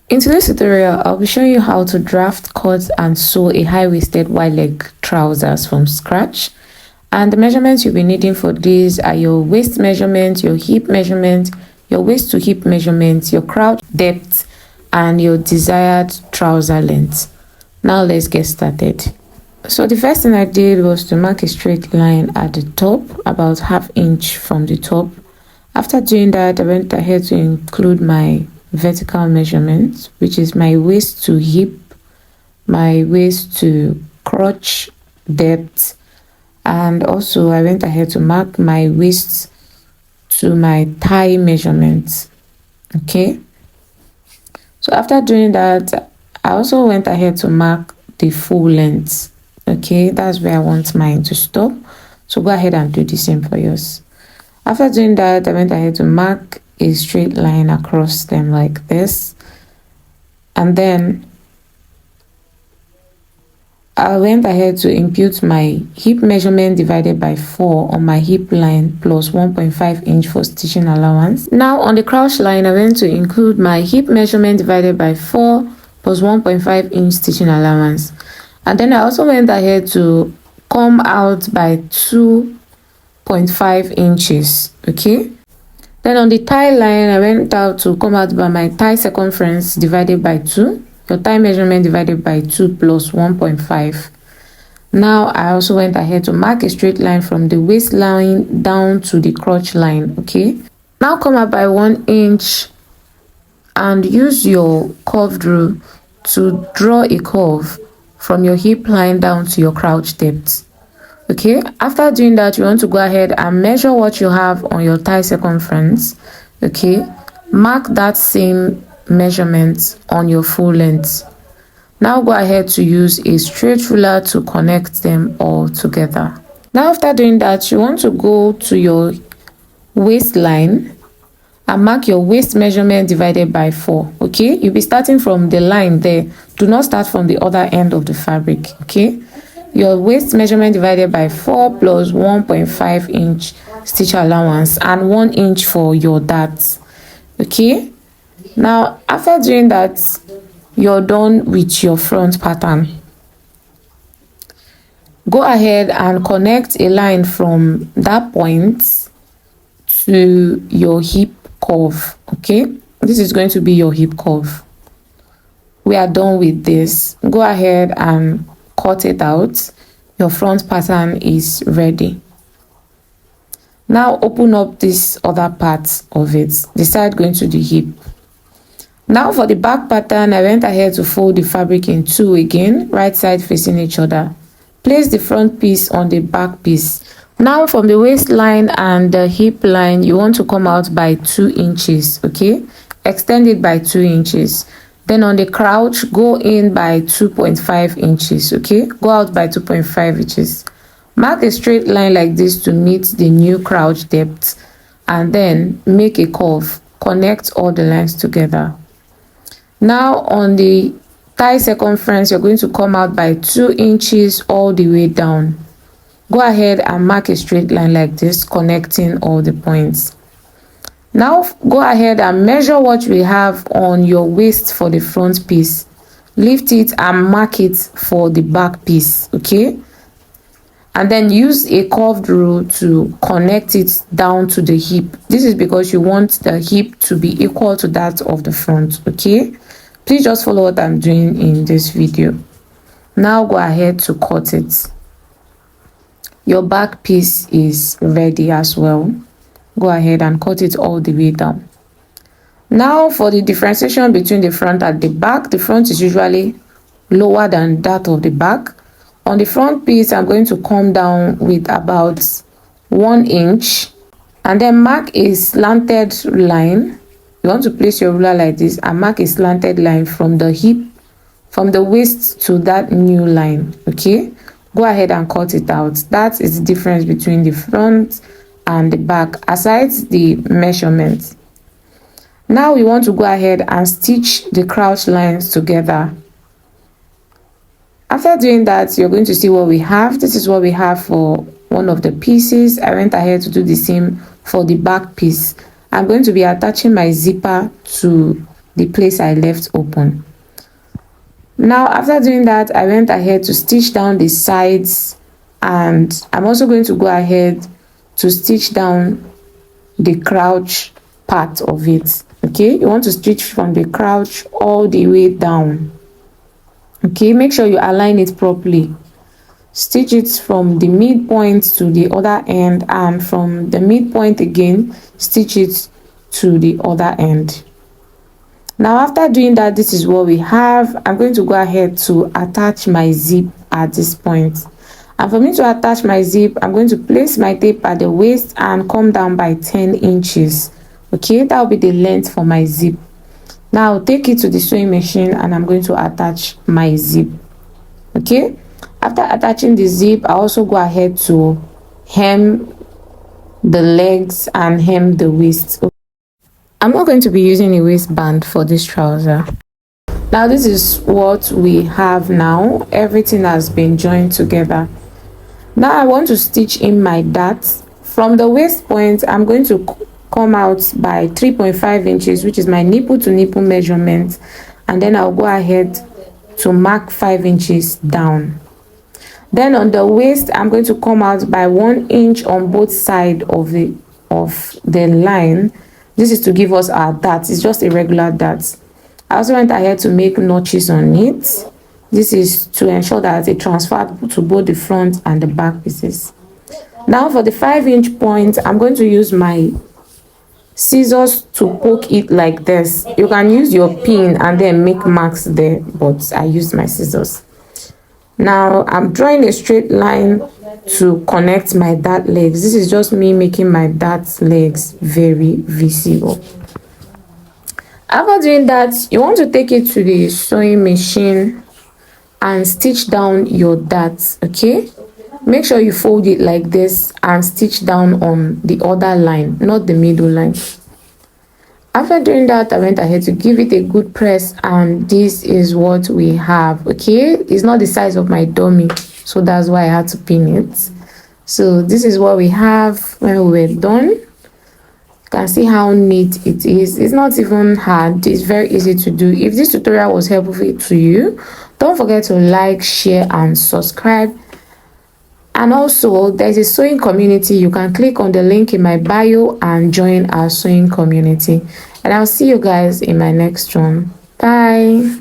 In today's tutorial, I'll be showing you how to draft, cut, and sew a high-waisted wide leg trousers from scratch. And the measurements you'll be needing for these are your waist measurement, your hip measurement, your waist to hip measurement, your crotch depth, and your desired trouser length. Now let's get started. So the first thing I did was to mark a straight line at the top, about ½ inch from the top. After doing that, I went ahead to include my vertical measurement, which is my waist to hip, my waist to crotch depth, and also I went ahead to mark my waist to my thigh measurement. Okay, so after doing that, I also went ahead to mark the full length. Okay, that's where I want mine to stop, so go ahead and do the same for yours. After doing that, I went ahead to mark a straight line across them like this, and then I went ahead to impute my hip measurement divided by 4 on my hip line plus 1.5 inch for stitching allowance. Now on the crotch line, I went to include my hip measurement divided by 4 plus 1.5 inch stitching allowance, and then I also went ahead to come out by 2.5 inches. Okay, then on the thigh line, I went out to come out by my thigh circumference divided by 2, your thigh measurement divided by 2 plus 1.5. Now I also went ahead to mark a straight line from the waistline down to the crotch line. Okay, now come out by 1 inch and use your curved rule to draw a curve from your hip line down to your crotch depth. Okay, after doing that, you want to go ahead and measure what you have on your thigh circumference. Okay, mark that same measurement on your full length. Now go ahead to use a straight ruler to connect them all together. Now after doing that, you want to go to your waistline and mark your waist measurement divided by 4. Okay, you'll be starting from the line there. Do not start from the other end of the fabric. Okay, your waist measurement divided by 4 plus 1.5 inch stitch allowance and 1 inch for your darts. Okay, now after doing that, you're done with your front pattern. Go ahead and connect a line from that point to your hip curve. Okay, this is going to be your hip curve. We are done with this. Go ahead and cut it out. Your front pattern is ready. Now open up this other part of it, the side going to the hip. Now for the back pattern, I went ahead to fold the fabric in 2 again, right side facing each other. Place the front piece on the back piece. Now from the waistline and the hip line, you want to come out by 2 inches. Okay, extend it by 2 inches. Then on the crouch, go in by 2.5 inches. Okay, go out by 2.5 inches. Mark a straight line like this to meet the new crouch depth, and then make a curve. Connect all the lines together. Now on the thigh circumference, you're going to come out by 2 inches all the way down. Go ahead and mark a straight line like this, connecting all the points. Now go ahead and measure what we have on your waist for the front piece. Lift it and mark it for the back piece. Okay, and then use a curved rule to connect it down to the hip. This is because you want the hip to be equal to that of the front. Okay, please just follow what I'm doing in this video. Now go ahead to cut it. Your back piece is ready as well. Go ahead and cut it all the way down. Now for the differentiation between the front and the back, the front is usually lower than that of the back. On the front piece, I'm going to come down with about 1 inch and then mark a slanted line. You want to place your ruler like this and mark a slanted line from the hip, from the waist to that new line. Okay, go ahead and cut it out. That is the difference between the front and the back, aside the measurement. Now we want to go ahead and stitch the crouch lines together. After doing that, you're going to see what we have. This is what we have for one of the pieces. I went ahead to do the same for the back piece. I'm going to be attaching my zipper to the place I left open. Now after doing that, I went ahead to stitch down the sides, and I'm also going to go ahead to stitch down the crouch part of it. Okay, you want to stitch from the crouch all the way down. Okay, make sure you align it properly. Stitch it from the midpoint to the other end, and from the midpoint again stitch it to the other end. Now after doing that, this is what we have. I'm going to go ahead to attach my zip at this point. And for me to attach my zip, I'm going to place my tape at the waist and come down by 10 inches. Okay, that will be the length for my zip. Now I'll take it to the sewing machine and I'm going to attach my zip. Okay, after attaching the zip, I also go ahead to hem the legs and hem the waist. I'm not going to be using a waistband for this trouser. Now this is what we have now. Everything has been joined together. Now I want to stitch in my darts. From the waist point, I'm going to come out by 3.5 inches, which is my nipple to nipple measurement, and then I'll go ahead to mark 5 inches down. Then on the waist, I'm going to come out by 1 inch on both sides of the line. This is to give us our darts. It's just a regular dart. I also went ahead to make notches on it. This is to ensure that it transfers to both the front and the back pieces. Now for the 5-inch point, I'm going to use my scissors to poke it like this. You can use your pin and then make marks there, but I used my scissors. Now I'm drawing a straight line to connect my dart legs. This is just me making my dart legs very visible. After doing that, you want to take it to the sewing machine and stitch down your darts. Okay, make sure you fold it like this and stitch down on the other line, not the middle line. After doing that, I went ahead to give it a good press, and this is what we have. Okay, it's not the size of my dummy, so that's why I had to pin it. So this is what we have when we're done. You can see how neat it is. It's not even hard. It's very easy to do. If this tutorial was helpful to you, don't forget to like, share and subscribe. And also, there's a sewing community. You can click on the link in my bio and join our sewing community. And I'll see you guys in my next one. Bye.